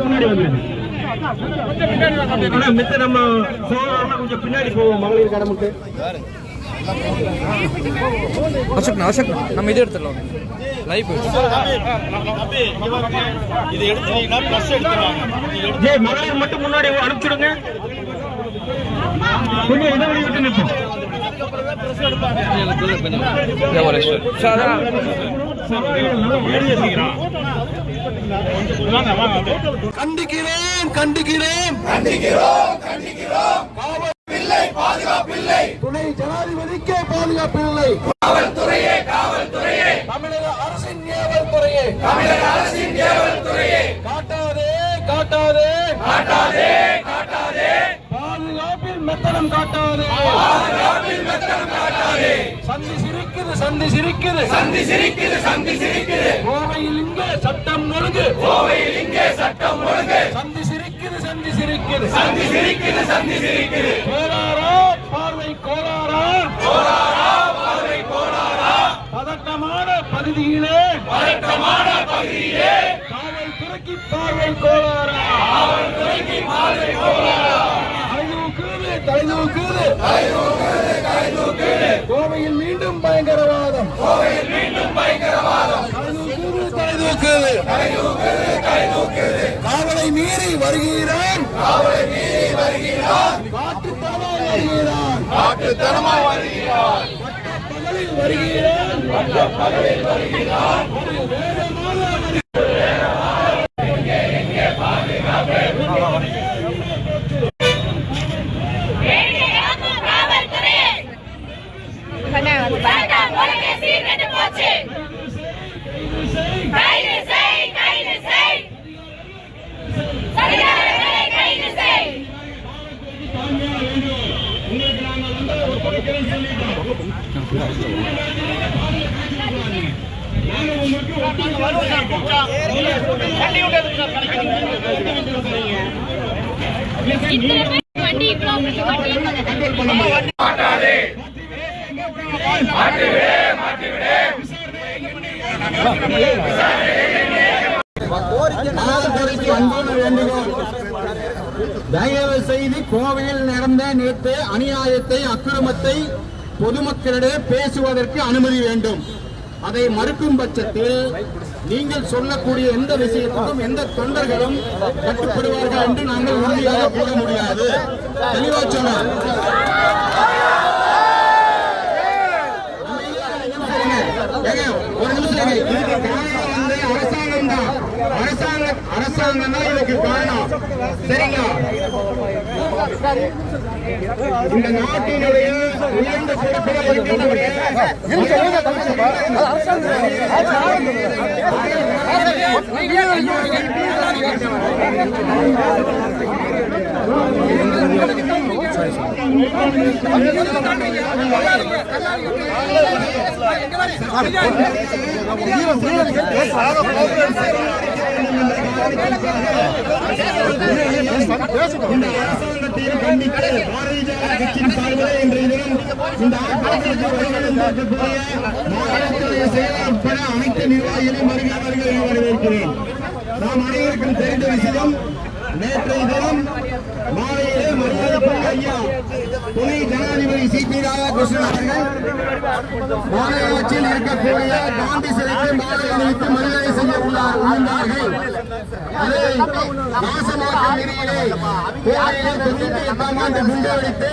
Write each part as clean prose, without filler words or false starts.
முன்னாடி வந்து மித்த நம்ம சோழர்லாம் கொஞ்சம் பின்னாடி போவோம். மகளிர் கடமுட்டு அசோக் நம்ம இது எடுத்துடலாம். லைவ் இது எடுத்துட்டீங்கன்னா ப்ளஸ் எடுத்துருவாங்க. மகளிர் மட்டும் முன்னாடி அனுப்பிச்சுடுங்க. கொஞ்சம் இடைவெளி விட்டு நிற்போம். கண்டிக்கிறேன் கண்டிக்கிறேன் கண்டிக்கிறோம் கண்டிக்கிறோம். காவல்துறை பாதுகாப்பில்லை, துணை ஜனாதிபதிக்கே பாதுகாப்பில்லை. காவல்துறையே காவல்துறையே, தமிழக அரசின் ஏவல்துறையே, தமிழக அரசின் ஏவல்துறையே. காட்டாதே காட்டாதே காட்டாதே காட்டாதே, பாதுகாப்பில் மெத்தனம் காட்டாதே, பாதுகாப்பில் மெத்தனம் காட்டாதே. சந்தி சிரிக்குது சந்தி சிரிக்குது சந்தி சிரிக்குது சந்தி சிரிக்குது. கோவையில் இங்கே சட்டம் ஒழுங்கு, கோவையில் இங்கே சட்டம் ஒழுங்கு. சந்தி சிரிக்குது சந்தி சிரிக்குது சந்தி சிரிக்குது சந்தி சிரிக்குது. கோலாரா பார்வை கோலாரா, கோலாரா பார்வை கோலாரா. பதட்டமான பகுதியிலே, பதட்டமான பகுதியிலே காவல்துறைக்கு பார்வை கோலாரா, காவல்துறைக்கு பார்வை கோலாரா. தலைதூக்குது தலைதூக்குது தலைதூக்குது. கோவையில் மீண்டும் பயங்கரவாதம், கோவையில் மீண்டும் பயங்கரவாதம். தலைதூக்குது தலைதூக்குது தலைதூக்குது தலைதூக்குது. காவலை மீறி வருகிறான், காவலை மீறி வருகிறான். காட்டுத்தனமாய் வருகிறான், காட்டுத்தனமாய் வருகிறான். பகலில் வருகிறான், பகலில் வருகிறான். தயவு செய்து கோவையில் நடந்த நேற்று அநியாயத்தை அக்கிரமத்தை பொதுமக்களிடையே பேசுவதற்கு அனுமதி வேண்டும். அதை மறுக்கும் பட்சத்தில் நீங்கள் சொல்லக்கூடிய எந்த விஷயத்துக்கும் எந்த தொண்டர்களும் கட்டுப்படுவார்கள் என்று நாங்கள் உறுதியாக கூற முடியாது. தெளிவா சொன்னார். ஒரு நிமிஷம், அரசாங்கம் தான் இதுக்கு காரணம். சரிங்களா? இந்த நாட்டினுடைய உயர்ந்த பொறுப்பில் இருக்கக்கூடிய இந்த அரசாங்கத்தையும் கண்டித்து பாரதிய ஜனதா கட்சியின் சார்பில் இன்றைய தினம் இந்த ஆர்ப்பாட்டத்திற்கு வருகின்ற மாநிலத்துடைய செயலர் உட்பட அனைத்து நிர்வாகிகளையும் வருகிறவர்களை வரவேற்கிறேன். நாம் அனைவருக்கும் தெரிந்த விஷயம், நேற்றைய தினம் மாலையிலே மரியாதைக்குரிய ஐயா துணை ஜனாதிபதி சி.பி. ராதாகிருஷ்ணன் அவர்கள் மாநகராட்சியில் இருக்கக்கூடிய காந்தி சிலைக்கு மாலை அணிவித்து மரியாதை செய்ய உள்ளார்கள். அதை நாசமாக்கும் நிலையிலே கோவையிலே 98ஆம் ஆண்டு குண்டுவெடித்து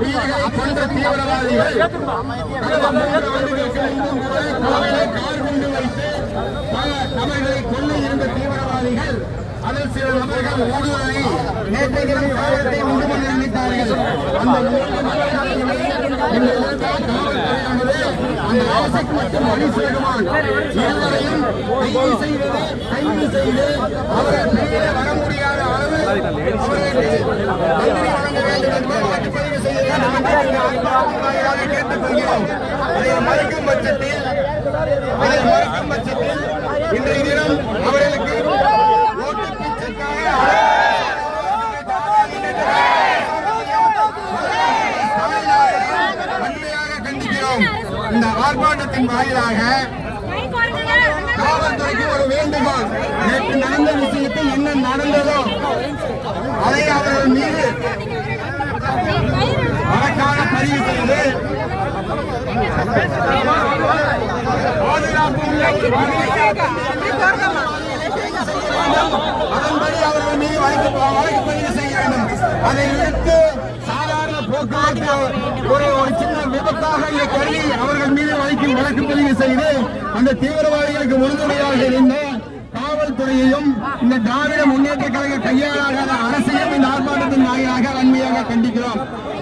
உயிர்களை கொன்ற தீவிரவாதிகள் கோவையிலே கார் குண்டு வைத்து பல நபர்களை கொல்ல இருந்த தீவிரவாதிகள் அதில் சில நபர்கள் ஊடுருவி நேற்றைய தினம் காலத்தை உண்டு பண்ண நினைத்தார்கள். அந்த ஆசைக்கு மட்டும் வழி சேருவான் இருவரையும் கைது செய்து அவரை வெளியே வர முடியாத அளவு அவர்களுக்கு தண்டனை வழங்க வேண்டும் என்று வாக்குப்பதிவு செய்ய கேட்டுக்கொள்கிறோம். அதை மறுக்கும் பட்சத்தில் இன்றைய தினம் அவர்களுக்கு இந்த ஆர்ப்பாட்டத்தின் வாயிலாக காவல்துறைக்கு ஒரு வேண்டுகோள். ஆமாம், நேற்று நடந்த விஷயத்தில் என்ன நடந்ததோ அதை அவர்கள் மீது வழக்காக பதிவு செய்து பாதுகாப்பு அதன்படி அவர்கள் மீது வழக்கு பதிவு செய்ய வேண்டும். அதை எடுத்து சாதாரண போக்குவரத்து ஒரு சின்ன விபத்தாக இதை கருதி அவர்கள் மீது வழக்கு பதிவு செய்து அந்த தீவிரவாதிகளுக்கு உறுதுணையாக இருந்த காவல்துறையையும் இந்த திராவிட முன்னேற்ற கழக கையாளாத அரசையும் இந்த ஆர்ப்பாட்டத்தின் வாயிலாக வன்மையாக கண்டிக்கிறோம்.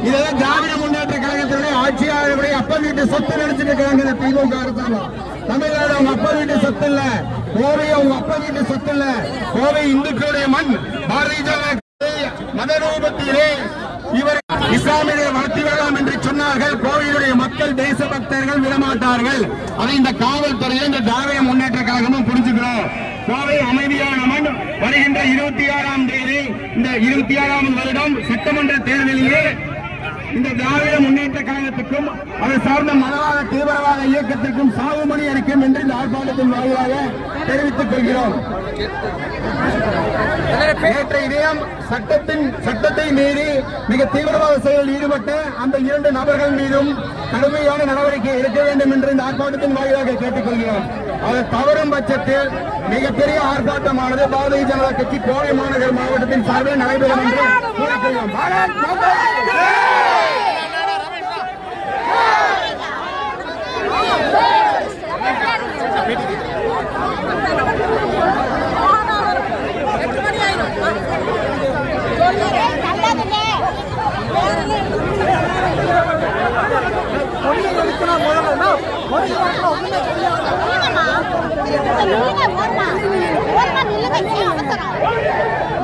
இதெல்லாம் திராவிட முன்னேற்ற கழகத்தினுடைய ஆட்சியாளர்களுடைய அப்ப வீட்டு சொத்து நினைச்சிட்டு இருக்காங்க திமுக அரசாங்கம். தமிழ்நாடு அவங்க அப்பா வீட்டு சொத்து இல்ல, கோவை அவங்க அப்பா வீட்டு சொத்து இல்ல, கோவை இந்துக்களுடைய மண். பாரதிய ஜனதா மத ரூபத்திலே இவர் இஸ்லாமியரை வளர்த்தி வரலாம் என்று சொன்னார்கள். கோவையினுடைய மக்கள் தேசபக்தர்கள் விடமாட்டார்கள். அதை இந்த காவல்துறையை இந்த திராவிட முன்னேற்ற கழகமும் புரிஞ்சுக்கிறோம். கோவை அமைதியான மண். வருகின்ற 26ஆம் தேதி இந்த 26ஆம் வருடம் சட்டமன்ற தேர்தலிலே இந்த திராவிட முன்னேற்ற கழகத்துக்கும் அதை சார்ந்த மதவாத தீவிரவாத இயக்கத்திற்கும் சாவுமணி அளிக்கும் என்று இந்த ஆர்ப்பாட்டத்தின் வாயிலாக தெரிவித்துக் கொள்கிறோம். நேற்றைய தினம் சட்டத்தை மீறி மிக தீவிரவாத செயலில் ஈடுபட்ட அந்த 2 நபர்கள் மீதும் கடுமையான நடவடிக்கை எடுக்க வேண்டும் என்று இந்த ஆர்ப்பாட்டத்தின் வாயிலாக கேட்டுக் கொள்கிறோம். அது தவறும் பட்சத்தில் மிகப்பெரிய ஆர்ப்பாட்டமானது பாரதிய ஜனதா கட்சி கோவை மாநகர் மாவட்டத்தின் சார்பில் நடைபெறும் என்று கூறிக்கொள்கிறோம்.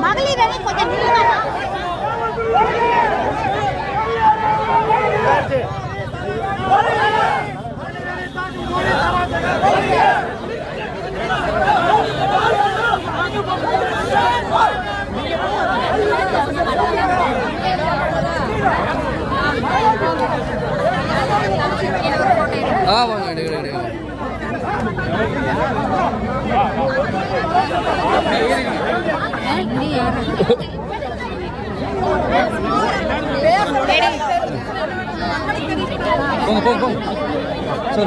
மகளிர் கொஞ்சம் வாங்க எடுக்க போங்க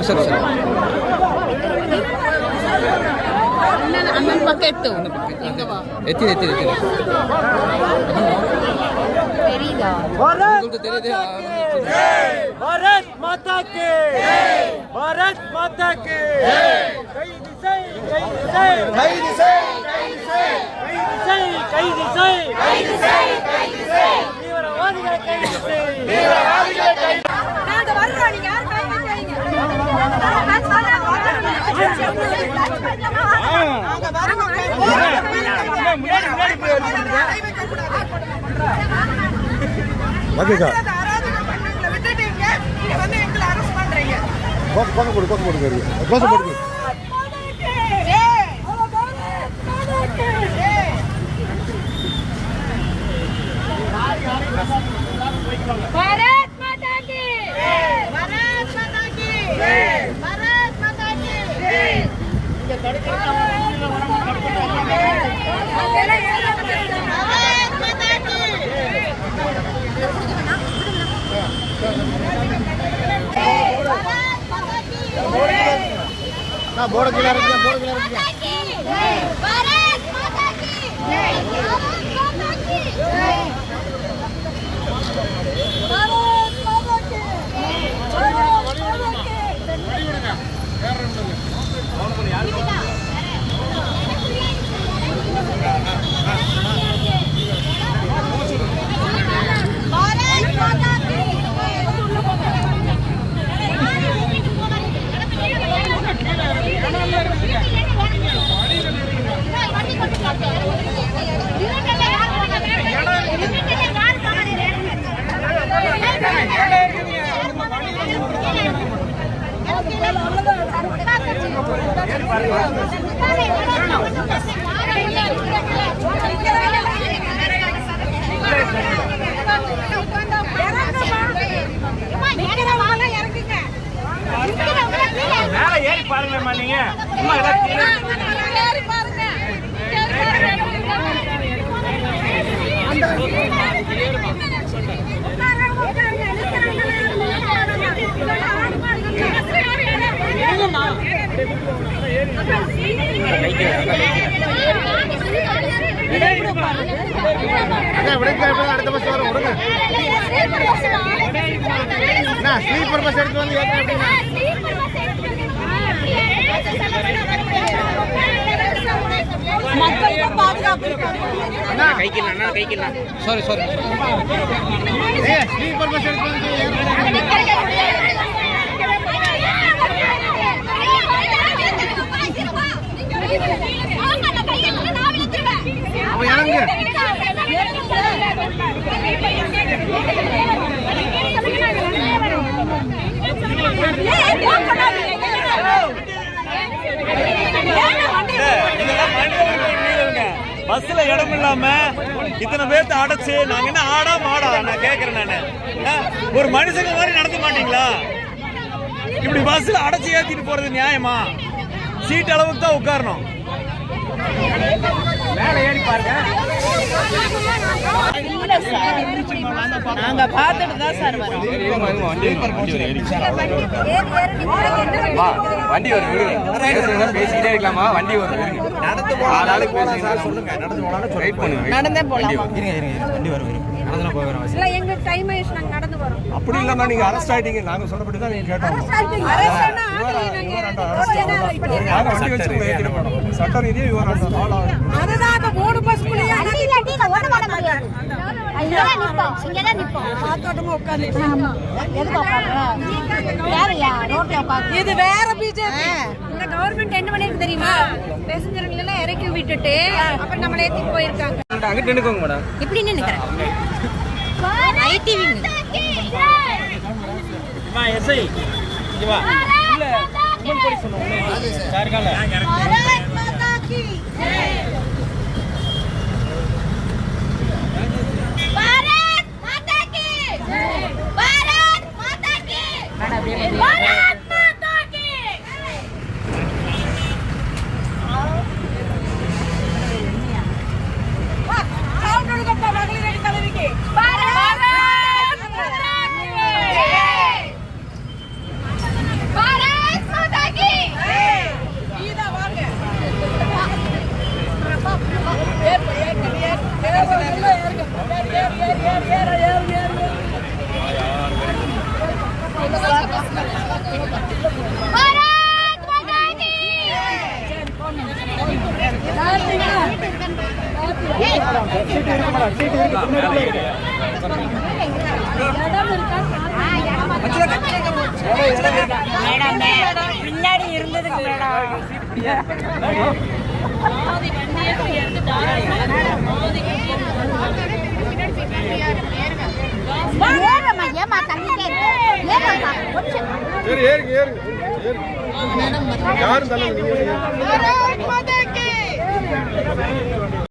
சரி அண்ணன் பக்கம் எட்டு எத்தி தெரியுதா? भारत माता के भारत माता के भारत माता की भारत माता की भारत माता की बोर्ड गिला रखिए भारत माता की மேல ஏறி பாருங்கம்மா நீங்க ஏறி பாருங்க அடுத்த பஸ் வரும் விடுங்க. ஸ்லீப்பர் பஸ் எடுத்து வந்து ஏற்ற அப்படின்னா மக்களுக்கு பாதுகாப்பு சாரி சாரி ஸ்லீப்பர் பஸ் எடுத்து வந்து அப்ப இறங்கு. பஸ்ல இடம் இல்லாம இத்தனை பேர்த்த அடைச்சு நாங்க என்ன ஆடா மாடா நான் கேக்குறேன் நானு ஒரு மனுஷங்க மாதிரி நடத்த மாட்டீங்களா? இப்படி பஸ்ல அடைச்சு ஏத்திட்டு போறது நியாயமா? சீட் அளவுக்கு தான் உட்காரணும். மேல ஏறி பாருங்க. நாங்க பார்த்துட்டு தான் சார் வரோம். வண்டி வரும் பேசிக்கிட்டே இருக்கலாமா? வண்டி வரும் நடந்து நடந்தே போலாம். வண்டி வரும் இல்ல எங்க டைம் ஆயிடுச்சு, நாங்க நடந்து வரோம். அப்படி இல்லமா நீங்க அரெஸ்ட் ஆயிட்டீங்க. நாங்க சொல்லப்பட்டு தான் நீங்க கேட்டோம். வண்டி வச்சு ஏத்திட்டு போறோம். சட்ட ரீதியா இவர் அதுதான் மூணு பஸ் இது வேற பிஜேபி. இந்த கவர்மெண்ட் என்ன பண்ணிருக்கு தெரியுமா? பேசஞ்சர்கள் எல்லாம் இறக்கி விட்டுட்டு அப்புறம் நம்மள ஏத்திட்டு போயிருக்காங்க. அங்கிட்டு நினைக்கோங்க மேடம். இப்படி நினைக்கிறேன். ஐடிவி எஸ்ஐ வா இல்ல உமன் போலீஸ் சொன்னோம். சார்கால பாரத் மாதா கி ஜெய். பாரத் மாதா கி ஜெய். பாரத் மாதா கி பாரத் மாதா கி. சவுண்ட் கொடுங்க மகளிர் தலைவிக்கு. பாரத் மாதா கி ஜெய். பாரத் மாதா கி ஜெய். இத வாங்க. பின்னாடி இருந்ததுக்கு சரி ஏறுங்க ஏறுங்க யாரும் தள்ள